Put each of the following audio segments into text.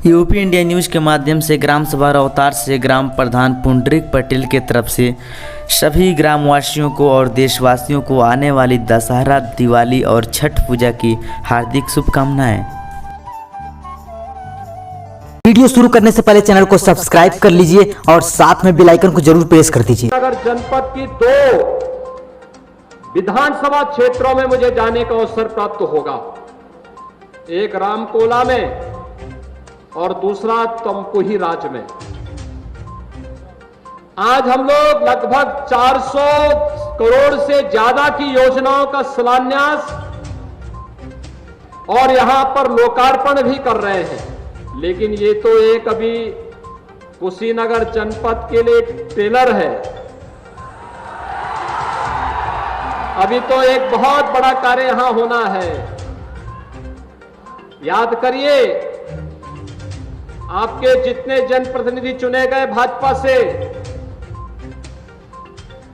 UP India news के माध्यम से ग्राम सभा अवतार से ग्राम प्रधान पुंडरीक पटेल के तरफ से सभी ग्रामवासियों को और देशवासियों को आने वाली दशहरा, दिवाली और छठ पूजा की हार्दिक शुभकामनाएं। वीडियो शुरू करने से पहले चैनल को सब्सक्राइब कर लीजिए और साथ में बेल आइकन को जरूर प्रेस कर दीजिए। नगर जनपद की 2 विधानसभा क्षेत्रों में मुझे जाने का अवसर प्राप्त होगा, एक रामकोला में और दूसरा तमकुही राज्य में। आज हम लोग लगभग 400 करोड़ से ज्यादा की योजनाओं का शिलान्यास और यहां पर लोकार्पण भी कर रहे हैं, लेकिन ये तो एक अभी कुशीनगर जनपद के लिए एक ट्रेलर है। अभी तो एक बहुत बड़ा कार्य यहां होना है। याद करिए, आपके जितने जनप्रतिनिधि चुने गए भाजपा से,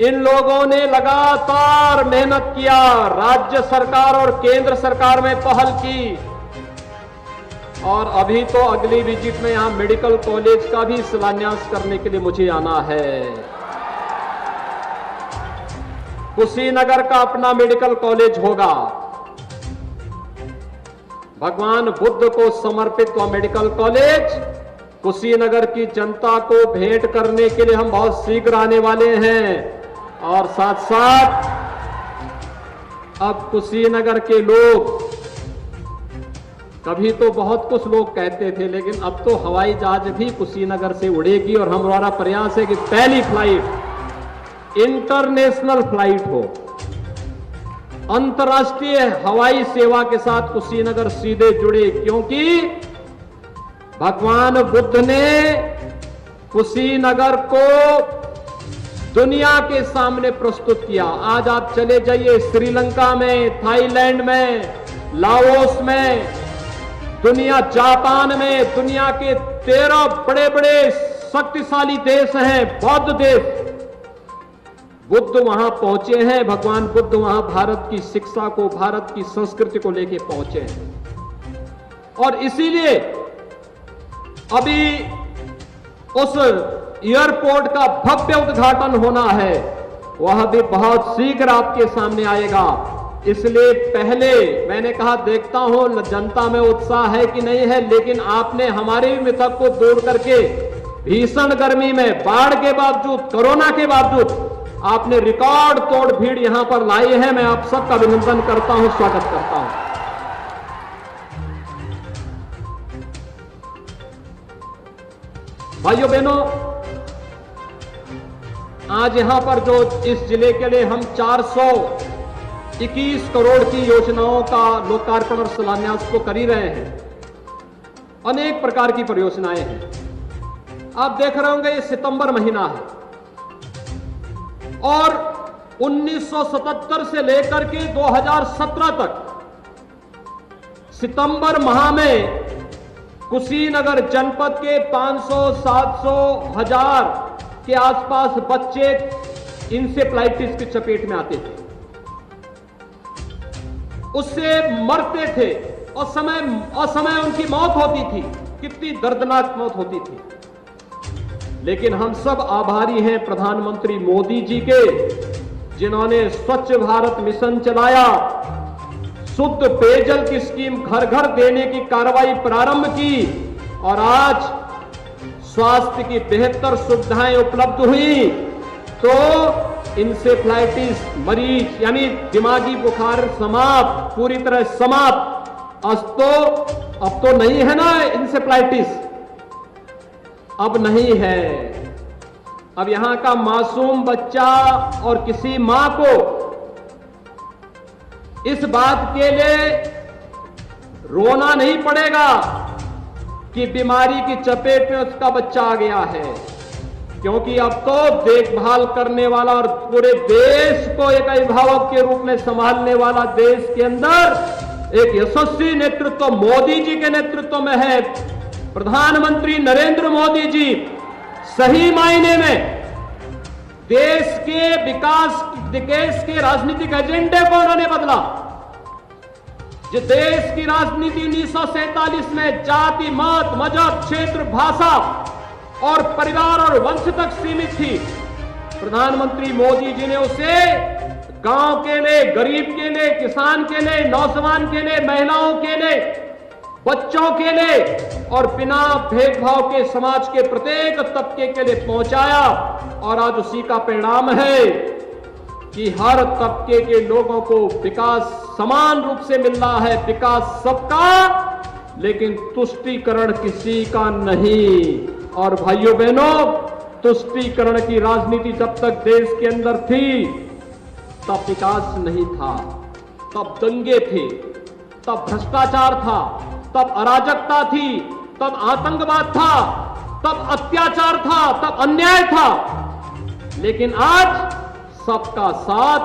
इन लोगों ने लगातार मेहनत किया, राज्य सरकार और केंद्र सरकार में पहल की, और अभी तो अगली विजिट में यहां मेडिकल कॉलेज का भी शिलान्यास करने के लिए मुझे आना है। कुशीनगर का अपना मेडिकल कॉलेज होगा, भगवान बुद्ध को समर्पित वह मेडिकल कॉलेज कुशीनगर की जनता को भेंट करने के लिए हम बहुत शीघ्र आने वाले हैं। और साथ साथ अब कुशीनगर के लोग, कभी तो बहुत कुछ लोग कहते थे, लेकिन अब तो हवाई जहाज भी कुशीनगर से उड़ेगी और हमारा प्रयास है कि पहली फ्लाइट इंटरनेशनल फ्लाइट हो, अंतर्राष्ट्रीय हवाई सेवा के साथ कुशीनगर सीधे जुड़े, क्योंकि भगवान बुद्ध ने कुशीनगर को दुनिया के सामने प्रस्तुत किया। आज आप चले जाइए श्रीलंका में, थाईलैंड में, लाओस में, दुनिया जापान में, दुनिया के 13 बड़े बड़े शक्तिशाली देश हैं, बौद्ध देश, बुद्ध वहां पहुंचे हैं। भगवान बुद्ध वहां भारत की शिक्षा को, भारत की संस्कृति को लेके पहुंचे हैं। और इसीलिए अभी उस एयरपोर्ट का भव्य उद्घाटन होना है, वह भी बहुत शीघ्र आपके सामने आएगा। इसलिए पहले मैंने कहा, देखता हूं जनता में उत्साह है कि नहीं है, लेकिन आपने हमारे भी मिथक को दूर करके भीषण गर्मी में, बाढ़ के बावजूद, कोरोना के बावजूद आपने रिकॉर्ड तोड़ भीड़ यहां पर लाई है। मैं आप सबका अभिनंदन करता हूं, स्वागत करता हूं। भाइयों बहनों, आज यहां पर जो इस जिले के लिए हम 421 करोड़ की योजनाओं का लोकार्पण और शिलान्यास तो कर ही रहे हैं। अनेक प्रकार की परियोजनाएं हैं। आप देख रहे होंगे, ये सितंबर महीना है और 1977 से लेकर के 2017 तक सितंबर माह में कुशीनगर जनपद के 500, 700, 1000 के आसपास बच्चे इंसेफ्लाइटिस की चपेट में आते थे, उससे मरते थे और असमय उनकी मौत होती थी। कितनी दर्दनाक मौत होती थी। लेकिन हम सब आभारी हैं प्रधानमंत्री मोदी जी के, जिन्होंने स्वच्छ भारत मिशन चलाया, शुद्ध पेयजल की स्कीम घर घर देने की कार्रवाई प्रारंभ की, और आज स्वास्थ्य की बेहतर सुविधाएं उपलब्ध हुई। तो इंसेफ्लाइटिस मरीज यानी दिमागी बुखार समाप्त, पूरी तरह समाप्त। अब तो नहीं है ना इंसेफ्लाइटिस, अब नहीं है। अब यहां का मासूम बच्चा और किसी मां को इस बात के लिए रोना नहीं पड़ेगा कि बीमारी की चपेट में उसका बच्चा आ गया है, क्योंकि अब तो देखभाल करने वाला और पूरे देश को एक अभिभावक के रूप में संभालने वाला देश के अंदर एक यशस्वी नेतृत्व मोदी जी के नेतृत्व में है। प्रधानमंत्री नरेंद्र मोदी जी सही मायने में देश के विकास, देश के राजनीतिक एजेंडे को उन्होंने बदला। जो देश की राजनीति 1947 में जाति, मत, मजहब, क्षेत्र, भाषा और परिवार और वंश तक सीमित थी, प्रधानमंत्री मोदी जी ने उसे गांव के लिए, गरीब के लिए, किसान के लिए, नौजवान के लिए, महिलाओं के लिए, बच्चों के लिए और बिना भेदभाव के समाज के प्रत्येक तबके के लिए पहुंचाया। और आज उसी का परिणाम है कि हर तबके के लोगों को विकास समान रूप से मिल रहा है, विकास सबका, लेकिन तुष्टीकरण किसी का नहीं। और भाइयों बहनों, तुष्टीकरण की राजनीति जब तक देश के अंदर थी तब विकास नहीं था, तब दंगे थे, तब भ्रष्टाचार था, तब अराजकता थी, तब आतंकवाद था, तब अत्याचार था, तब अन्याय था। लेकिन आज सबका साथ,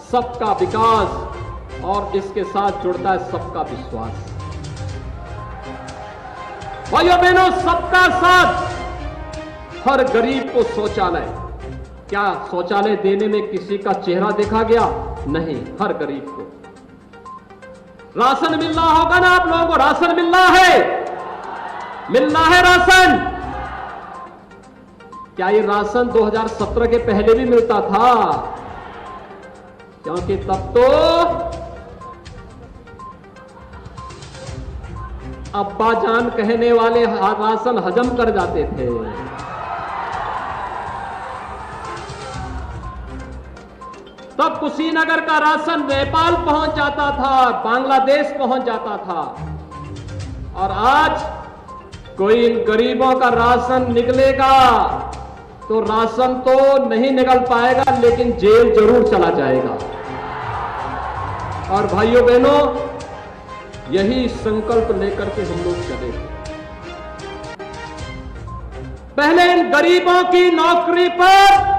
सबका विकास और इसके साथ जुड़ता है सबका विश्वास। भाइयों बहनों, सबका साथ। हर गरीब को शौचालय, क्या शौचालय देने में किसी का चेहरा देखा गया? नहीं, हर गरीब को। राशन मिल रहा होगा ना, आप लोगों को राशन मिल रहा है? मिल रहा है राशन? क्या ये राशन 2017 के पहले भी मिलता था? क्योंकि तब तो अब्बा जान कहने वाले राशन हजम कर जाते थे। तब कुशीनगर का राशन नेपाल पहुंच जाता था, बांग्लादेश पहुंच जाता था। और आज कोई इन गरीबों का राशन निकलेगा तो राशन तो नहीं निकल पाएगा, लेकिन जेल जरूर चला जाएगा। और भाइयों बहनों, यही संकल्प लेकर के हम लोग चले। पहले इन गरीबों की नौकरी पर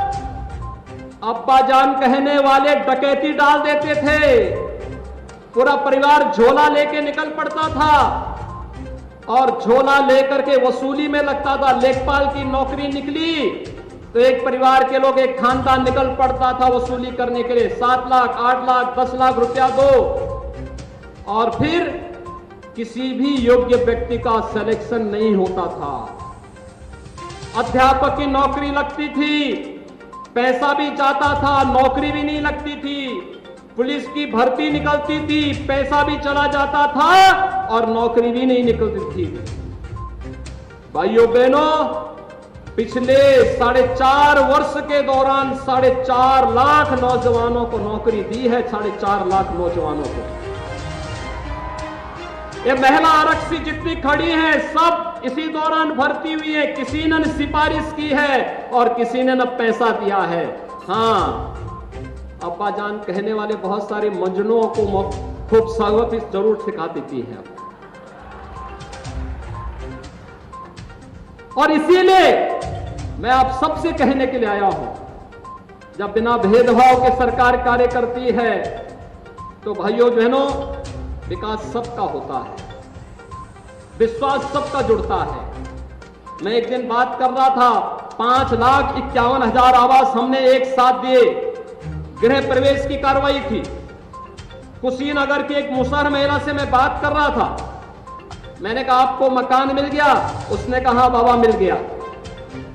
अब्बा जान कहने वाले डकैती डाल देते थे, पूरा परिवार झोला लेके निकल पड़ता था और झोला लेकर के वसूली में लगता था। लेखपाल की नौकरी निकली तो एक परिवार के लोग, एक खानदान निकल पड़ता था वसूली करने के लिए। 7 लाख, 8 लाख, 10 लाख रुपया दो। और फिर किसी भी योग्य व्यक्ति का सिलेक्शन नहीं होता था। अध्यापक की नौकरी लगती थी, पैसा भी जाता था, नौकरी भी नहीं लगती थी। पुलिस की भर्ती निकलती थी, पैसा भी चला जाता था और नौकरी भी नहीं निकलती थी। भाइयों बहनों, पिछले 4.5 वर्ष के दौरान 4.5 लाख नौजवानों को नौकरी दी है। 4.5 लाख नौजवानों को। ये महिला आरक्षी जितनी खड़ी हैं, सब इसी दौरान भर्ती हुई है। किसी ने सिफारिश की है और किसी ने न पैसा दिया है। हाँ, अब्बा जान कहने वाले बहुत सारे मजनुओं को खूब सबक जरूर सिखा देती है। और इसीलिए मैं आप सबसे कहने के लिए आया हूं, जब बिना भेदभाव के सरकार कार्य करती है तो भाइयों बहनों, विकास सबका होता है, विश्वास सबका जुड़ता है। मैं एक दिन बात कर रहा था, 5,51,000 आवास हमने एक साथ दिए। गृह प्रवेश की कार्रवाई थी। कुशीनगर की एक मुसहर महिला से मैं बात कर रहा था। मैंने कहा आपको मकान मिल गया? उसने कहा बाबा मिल गया।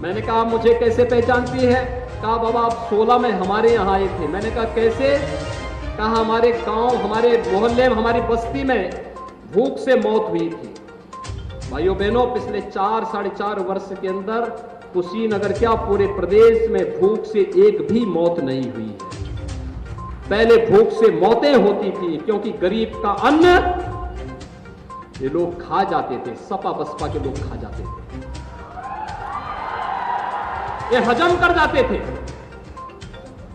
मैंने कहा मुझे कैसे पहचानती है? कहा बाबा आप 16 में हमारे यहाँ आए थे। मैंने कहा कैसे? कहा हमारे गांव, हमारे मोहल्ले में, हमारी बस्ती में भूख से मौत हुई थी। भाइयों बहनों, पिछले 4-4.5 वर्ष के अंदर कुशीनगर क्या पूरे प्रदेश में भूख से एक भी मौत नहीं हुई है। पहले भूख से मौतें होती थी क्योंकि गरीब का अन्न ये लोग खा जाते थे, सपा बसपा के लोग खा जाते थे, ये हजम कर जाते थे।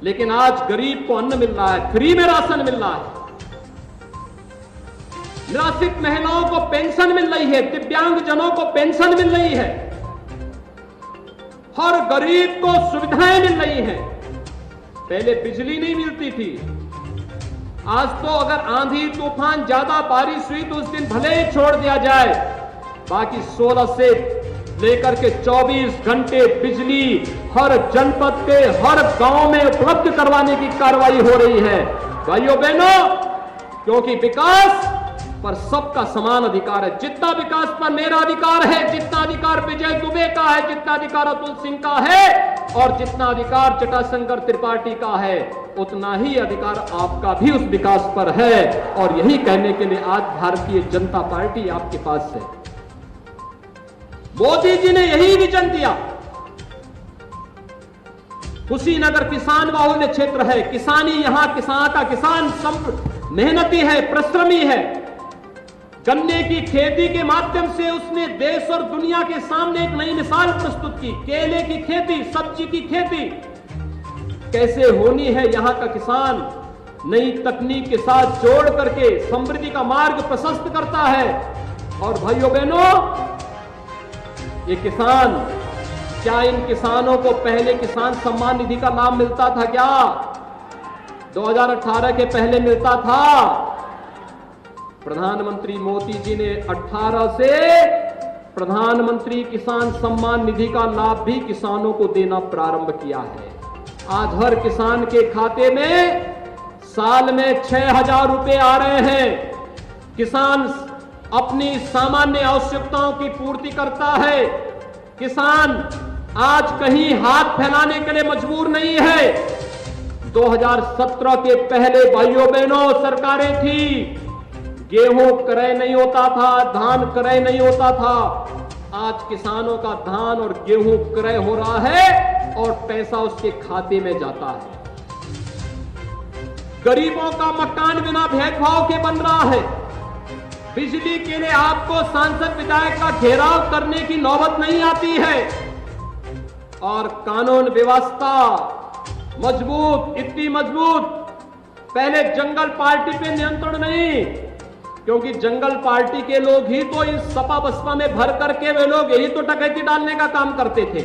लेकिन आज गरीब को अन्न मिल रहा है, फ्री में राशन मिल रहा है, निराश्रित महिलाओं को पेंशन मिल रही है, दिव्यांग जनों को पेंशन मिल रही है, हर गरीब को सुविधाएं मिल रही हैं। पहले बिजली नहीं मिलती थी, आज तो अगर आंधी तूफान ज्यादा बारिश हुई तो उस दिन भले ही छोड़ दिया जाए, बाकी 16 से लेकर के 24 घंटे बिजली हर जनपद के हर गांव में उपलब्ध करवाने की कार्रवाई हो रही है। भाइयों बहनों, क्योंकि विकास पर सबका समान अधिकार है। जितना विकास पर मेरा अधिकार है, जितना अधिकार विजय दुबे का है, जितना अधिकार अतुल सिंह का है और जितना अधिकार जटाशंकर त्रिपाठी का है, उतना ही अधिकार आपका भी उस विकास पर है। और यही कहने के लिए आज भारतीय जनता पार्टी आपके पास है। मोदी जी ने यही विजन दिया। कुशीनगर किसान बाहुल्य क्षेत्र है, किसानी यहां का किसान मेहनती है, परिश्रमी है। गन्ने की खेती के माध्यम से उसने देश और दुनिया के सामने एक नई मिसाल प्रस्तुत की। केले की खेती, सब्जी की खेती कैसे होनी है, यहां का किसान नई तकनीक के साथ जोड़ करके समृद्धि का मार्ग प्रशस्त करता है। और भाइयों बहनों, ये किसान, क्या इन किसानों को पहले किसान सम्मान निधि का लाभ मिलता था? क्या 2018 के पहले मिलता था? प्रधानमंत्री मोदी जी ने 18 से प्रधानमंत्री किसान सम्मान निधि का लाभ भी किसानों को देना प्रारंभ किया है। आज हर किसान के खाते में साल में 6,000 रुपए आ रहे हैं। किसान अपनी सामान्य आवश्यकताओं की पूर्ति करता है। किसान आज कहीं हाथ फैलाने के लिए मजबूर नहीं है। 2017 के पहले भाइयों बहनों सरकारें थी, गेहूं क्रय नहीं होता था, धान क्रय नहीं होता था। आज किसानों का धान और गेहूं क्रय हो रहा है और पैसा उसके खाते में जाता है। गरीबों का मकान बिना भेदभाव के बन रहा है। बिजली के लिए आपको सांसद विधायक का घेराव करने की नौबत नहीं आती है। और कानून व्यवस्था मजबूत, इतनी मजबूत, पहले जंगल पार्टी पे नियंत्रण नहीं, क्योंकि जंगल पार्टी के लोग ही तो इस सपा बसपा में भर करके वे लोग यही तो डकैती डालने का काम करते थे।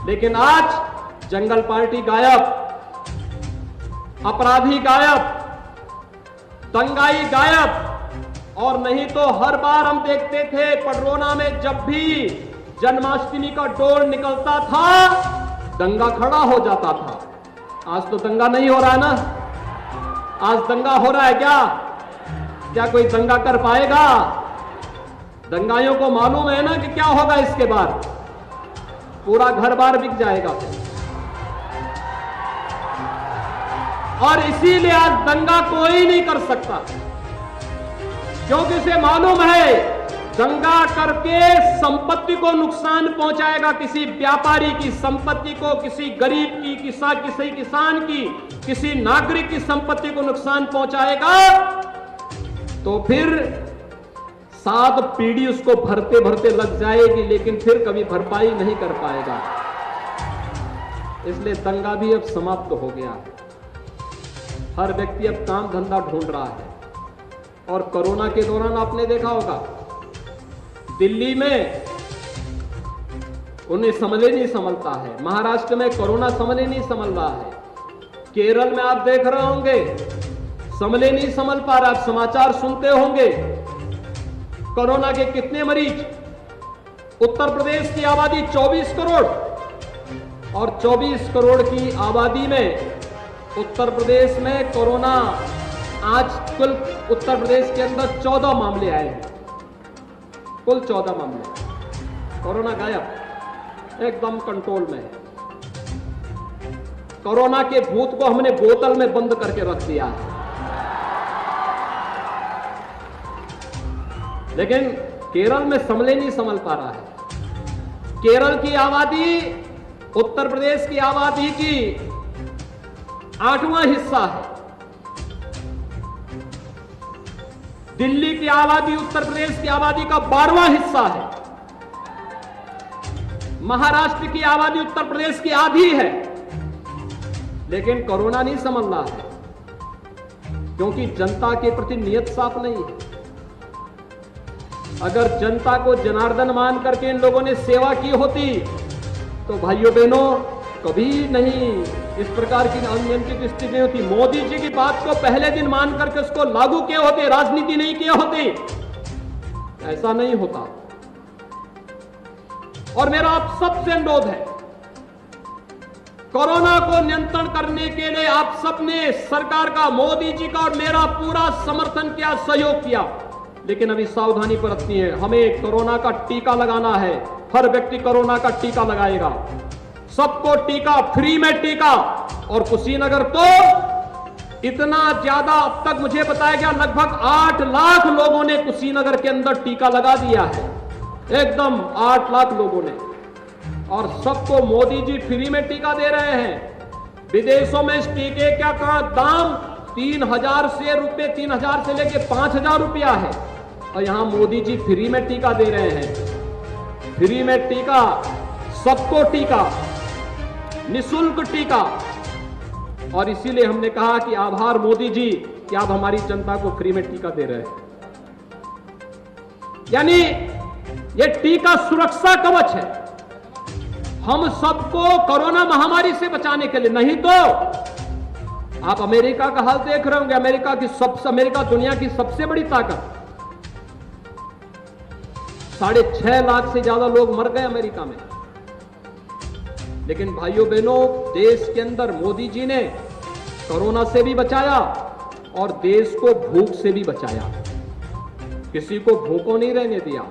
लेकिन आज जंगल पार्टी गायब, अपराधी गायब, दंगाई गायब। और नहीं तो हर बार हम देखते थे पडरौना में जब भी जन्माष्टमी का डोल निकलता था, दंगा खड़ा हो जाता था। आज तो दंगा नहीं हो रहा है ना? आज दंगा हो रहा है क्या? क्या कोई दंगा कर पाएगा? दंगाइयों को मालूम है ना कि क्या होगा इसके बाद, पूरा घर बार बिक जाएगा। और इसीलिए आज दंगा कोई नहीं कर सकता, क्योंकि उसे मालूम है दंगा करके संपत्ति को नुकसान पहुंचाएगा, किसी व्यापारी की संपत्ति को, किसी गरीब की, किसी किसान की, किसी नागरिक की संपत्ति को नुकसान पहुंचाएगा, तो फिर 7 पीढ़ी उसको भरते भरते लग जाएगी, लेकिन फिर कभी भरपाई नहीं कर पाएगा। इसलिए दंगा भी अब समाप्त हो गया है। हर व्यक्ति अब काम धंधा ढूंढ रहा है। और कोरोना के दौरान आपने देखा होगा, दिल्ली में उन्हें समझे नहीं संभलता है, महाराष्ट्र में कोरोना समझे नहीं संभल रहा है, केरल में आप देख रहे होंगे संभले नहीं संभल पा रहा। आप समाचार सुनते होंगे कोरोना के कितने मरीज। उत्तर प्रदेश की आबादी 24 करोड़ और 24 करोड़ की आबादी में उत्तर प्रदेश में कोरोना, आज कुल उत्तर प्रदेश के अंदर 14 मामले आए हैं, कुल 14 मामले। कोरोना गायब, एकदम कंट्रोल में है। कोरोना के भूत को हमने बोतल में बंद करके रख दिया है। लेकिन केरल में संभले नहीं संभल पा रहा है। केरल की आबादी उत्तर प्रदेश की आबादी की 8वां हिस्सा है। दिल्ली की आबादी उत्तर प्रदेश की आबादी का 12वां हिस्सा है। महाराष्ट्र की आबादी उत्तर प्रदेश की आधी है। लेकिन कोरोना नहीं संभल रहा है, क्योंकि जनता के प्रति नियत साफ नहीं है। अगर जनता को जनार्दन मान करके इन लोगों ने सेवा की होती तो भाइयों बहनों कभी नहीं इस प्रकार की अनियंत्रित स्थिति नहीं होती। मोदी जी की बात को पहले दिन मान करके उसको लागू किए होते, राजनीति नहीं किए होते, ऐसा नहीं होता। और मेरा आप सबसे अनुरोध है, कोरोना को नियंत्रण करने के लिए आप सबने सरकार का, मोदी जी का और मेरा पूरा समर्थन किया, सहयोग किया। लेकिन अभी सावधानी बरतनी है। हमें कोरोना का टीका लगाना है। हर व्यक्ति कोरोना का टीका लगाएगा। सबको टीका, फ्री में टीका। और कुशीनगर तो इतना ज्यादा, अब तक मुझे बताया गया लगभग 8 लाख लोगों ने कुशीनगर के अंदर टीका लगा दिया है। एकदम 8 लाख लोगों ने। और सबको मोदी जी फ्री में टीका दे रहे हैं। विदेशों में इस टीके का दाम 3,000 से लेके 5,000 रुपया है, और यहां मोदी जी फ्री में टीका दे रहे हैं। फ्री में टीका, सबको टीका, निःशुल्क टीका। और इसीलिए हमने कहा कि आभार मोदी जी कि आप हमारी जनता को फ्री में टीका दे रहे हैं। यानी ये टीका सुरक्षा कवच है हम सबको कोरोना महामारी से बचाने के लिए। नहीं तो आप अमेरिका का हाल देख रहे होंगे। अमेरिका दुनिया की सबसे बड़ी ताकत। 6.5 लाख से ज्यादा लोग मर गए अमेरिका में। लेकिन भाइयों बहनों, देश के अंदर मोदी जी ने कोरोना से भी बचाया और देश को भूख से भी बचाया। किसी को भूखों नहीं रहने दिया।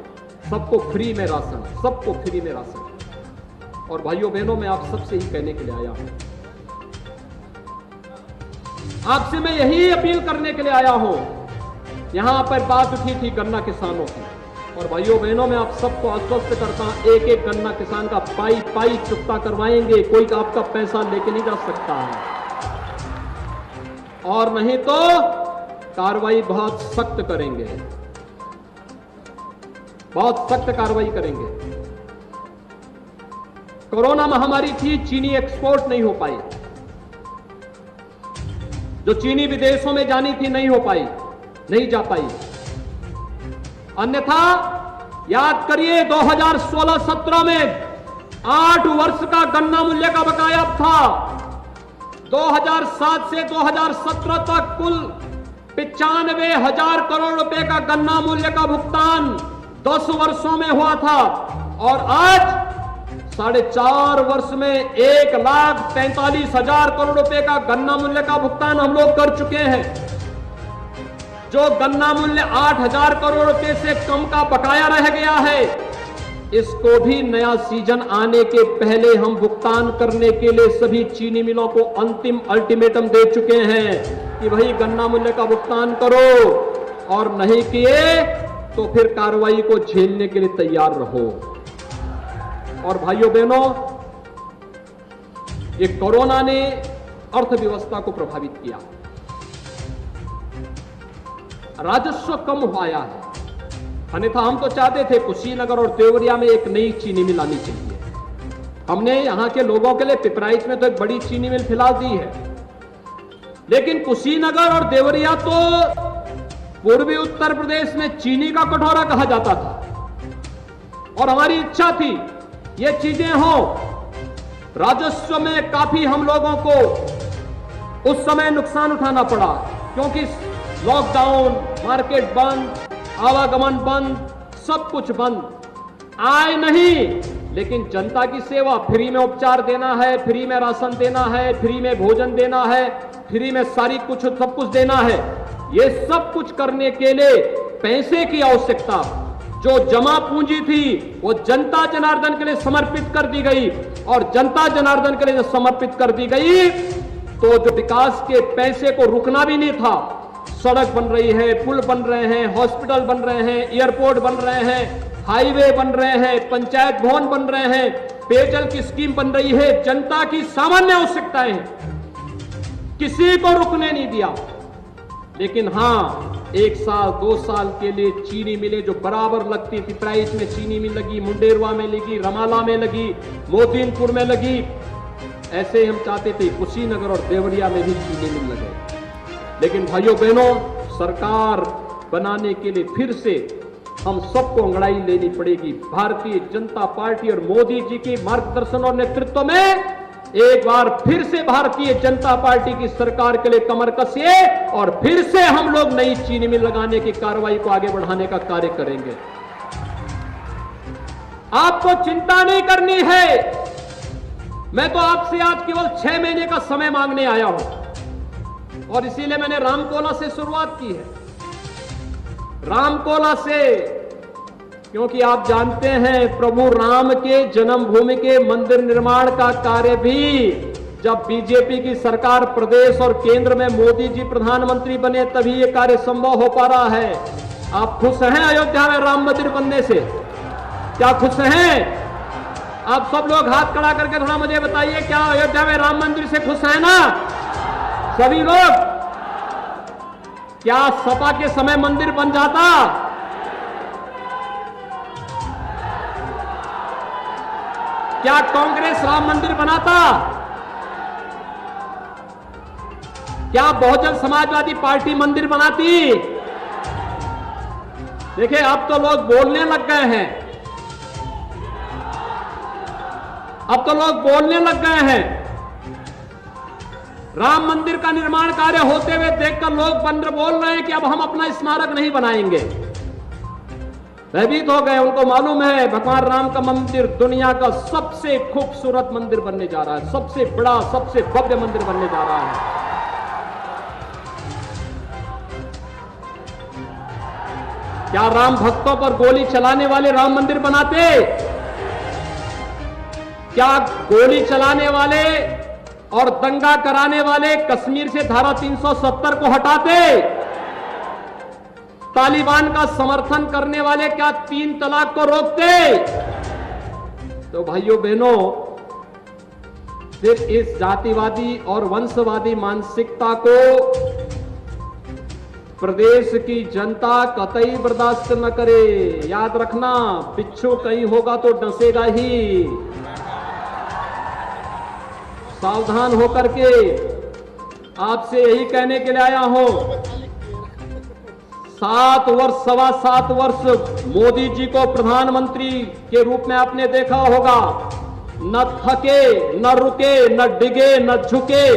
सबको फ्री में राशन, सबको फ्री में राशन। और भाइयों बहनों, मैं आप सबसे ही कहने के लिए आया हूं, आपसे मैं यही अपील करने के लिए आया हूं। यहां पर बात उठी थी गन्ना किसानों की, और भाइयों बहनों, मैं आप सबको आश्वस्त करता हूं, एक एक गन्ना किसान का पाई चुकता करवाएंगे। कोई आपका पैसा लेके नहीं जा सकता है, और नहीं तो कार्रवाई बहुत सख्त करेंगे, बहुत सख्त कार्रवाई करेंगे। कोरोना महामारी थी, चीनी एक्सपोर्ट नहीं हो पाई। जो चीनी विदेशों में जानी थी नहीं हो पाई, नहीं जा पाई। अन्यथा याद करिए 2016-17 में 8 वर्ष का गन्ना मूल्य का बकाया था। 2007 से 2017 तक कुल 95,000 करोड़ रुपए का गन्ना मूल्य का भुगतान 10 वर्षों में हुआ था, और आज 4.5 वर्ष में 1,43,000 करोड़ रुपए का गन्ना मूल्य का भुगतान हम लोग कर चुके हैं। जो गन्ना मूल्य 8,000 करोड़ रुपए से कम का बकाया रह गया है, इसको भी नया सीजन आने के पहले हम भुगतान करने के लिए सभी चीनी मिलों को अंतिम अल्टीमेटम दे चुके हैं कि भाई गन्ना मूल्य का भुगतान करो, और नहीं किए तो फिर कार्रवाई को झेलने के लिए तैयार रहो। और भाइयों बहनों, ये कोरोना ने अर्थव्यवस्था को प्रभावित किया। राजस्व कम हुआ है। अन्यथा हम तो चाहते थे कुशीनगर और देवरिया में एक नई चीनी मिल आनी चाहिए। हमने यहां के लोगों के लिए पिपराइच में तो एक बड़ी चीनी मिल फिलहाल दी है, लेकिन कुशीनगर और देवरिया तो पूर्वी उत्तर प्रदेश में चीनी का कटोरा कहा जाता था, और हमारी इच्छा थी ये चीजें हों। राजस्व में काफी हम लोगों को उस समय नुकसान उठाना पड़ा, क्योंकि लॉकडाउन, मार्केट बंद, आवागमन बंद, सब कुछ बंद। आय नहीं, लेकिन जनता की सेवा, फ्री में उपचार देना है, फ्री में राशन देना है, फ्री में भोजन देना है, फ्री में सारी कुछ सब कुछ देना है। ये सब कुछ करने के लिए पैसे की आवश्यकता, जो जमा पूंजी थी वो जनता जनार्दन के लिए समर्पित कर दी गई, और जनता जनार्दन के लिए समर्पित कर दी गई तो जो विकास के पैसे को रुकना भी नहीं था। सड़क बन रही है, पुल बन रहे हैं, हॉस्पिटल बन रहे हैं, एयरपोर्ट बन रहे हैं, हाईवे बन रहे हैं, पंचायत भवन बन रहे हैं, पेयजल की स्कीम बन रही है। जनता की सामान्य आवश्यकताएं हैं, किसी को रुकने नहीं दिया। लेकिन हां, 1 साल 2 साल के लिए चीनी मिलें जो बराबर लगती थी, प्राइस में चीनी मिल लगी, मुंडेरवा में लगी, रमाला में लगी, मोतीनपुर में लगी, ऐसे ही हम चाहते थे कुशीनगर और देवरिया में भी चीनी मिल लगे। लेकिन भाइयों बहनों, सरकार बनाने के लिए फिर से हम सबको अंगड़ाई लेनी पड़ेगी। भारतीय जनता पार्टी और मोदी जी के मार्गदर्शन और नेतृत्व में एक बार फिर से भारतीय जनता पार्टी की सरकार के लिए कमर कसिए, और फिर से हम लोग नई चीनी मिल लगाने की कार्रवाई को आगे बढ़ाने का कार्य करेंगे। आपको चिंता नहीं करनी है। मैं तो आपसे आज केवल 6 महीने का समय मांगने आया हूं, और इसीलिए मैंने रामकोला से शुरुआत की है। रामकोला से, क्योंकि आप जानते हैं प्रभु राम के जन्मभूमि के मंदिर निर्माण का कार्य भी जब बीजेपी की सरकार प्रदेश और केंद्र में मोदी जी प्रधानमंत्री बने तभी ये कार्य संभव हो पा रहा है। आप खुश हैं अयोध्या में राम मंदिर बनने से? क्या खुश हैं? आप सब लोग हाथ खड़ा करके थोड़ा मुझे बताइए, क्या अयोध्या में राम मंदिर से खुश हैं ना सभी लोग? क्या सपा के समय मंदिर बन जाता? क्या कांग्रेस राम मंदिर बनाता? क्या बहुजन समाजवादी पार्टी मंदिर बनाती? देखिए, अब तो लोग बोलने लग गए हैं, अब तो लोग बोलने लग गए हैं। राम मंदिर का निर्माण कार्य होते हुए देखकर लोग बोल रहे हैं कि अब हम अपना स्मारक नहीं बनाएंगे। भयभीत हो गए, उनको मालूम है भगवान राम का मंदिर दुनिया का सबसे खूबसूरत मंदिर बनने जा रहा है, सबसे बड़ा, सबसे भव्य मंदिर बनने जा रहा है। क्या राम भक्तों पर गोली चलाने वाले राम मंदिर बनाते? क्या गोली चलाने वाले और दंगा कराने वाले कश्मीर से धारा 370 को हटाते? तालिबान का समर्थन करने वाले क्या 3 तलाक को रोकते? तो भाइयों बहनों, फिर इस जातिवादी और वंशवादी मानसिकता को प्रदेश की जनता कतई बर्दाश्त न करे। याद रखना, बिच्छू कहीं होगा तो डसेगा ही। सावधान होकर के आपसे यही कहने के लिए आया हूं। 7 वर्ष, 7.25 वर्ष मोदी जी को प्रधानमंत्री के रूप में आपने देखा होगा। न थके, न रुके, न डिगे, न झुके,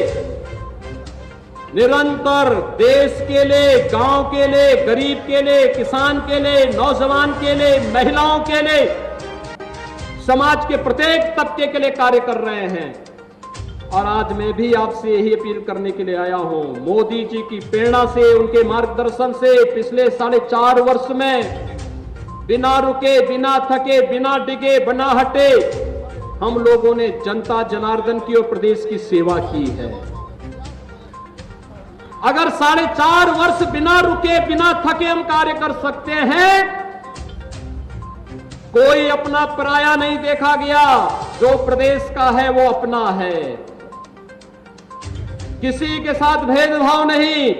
निरंतर देश के लिए, गांव के लिए, गरीब के लिए, किसान के लिए, नौजवान के लिए, महिलाओं के लिए, समाज के प्रत्येक तबके के लिए कार्य कर रहे हैं। और आज मैं भी आपसे यही अपील करने के लिए आया हूं। मोदी जी की प्रेरणा से, उनके मार्गदर्शन से पिछले 4.5 वर्ष में बिना रुके, बिना थके, बिना डिगे, बिना हटे हम लोगों ने जनता जनार्दन की और प्रदेश की सेवा की है। अगर 4.5 वर्ष बिना रुके, बिना थके हम कार्य कर सकते हैं, कोई अपना पराया नहीं देखा गया। जो प्रदेश का है वो अपना है, किसी के साथ भेदभाव नहीं।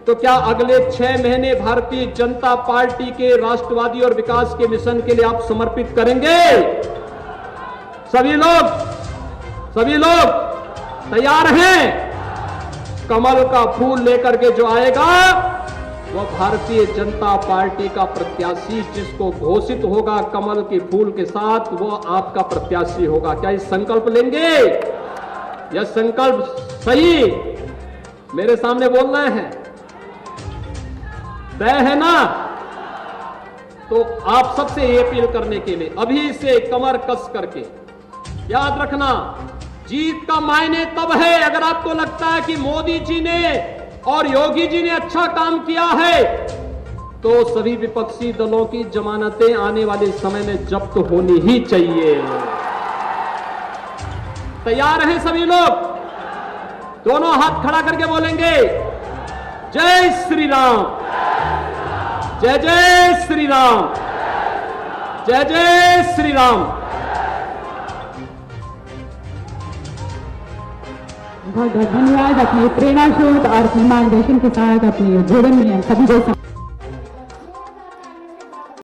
तो क्या अगले 6 महीने भारतीय जनता पार्टी के राष्ट्रवादी और विकास के मिशन के लिए आप समर्पित करेंगे? सभी लोग तैयार हैं? कमल का फूल लेकर के जो आएगा वो भारतीय जनता पार्टी का प्रत्याशी, जिसको घोषित होगा कमल के फूल के साथ, वो आपका प्रत्याशी होगा। क्या इस संकल्प लेंगे? यह संकल्प सही मेरे सामने बोल रहे हैं, तय है ना? तो आप सबसे ये अपील करने के लिए अभी से कमर कस करके याद रखना, जीत का मायने तब है अगर आपको लगता है कि मोदी जी ने और योगी जी ने अच्छा काम किया है, तो सभी विपक्षी दलों की जमानतें आने वाले समय में जब्त होनी ही चाहिए। तैयार हैं सभी लोग? दोनों हाथ खड़ा करके बोलेंगे, जय श्री राम, जय जय श्री राम, जय जय श्री राम। बहुत बहुत धन्यवाद अपने प्रेरणा स्रोत और मार्गदर्शन के साथ अपने जीवन में सभी को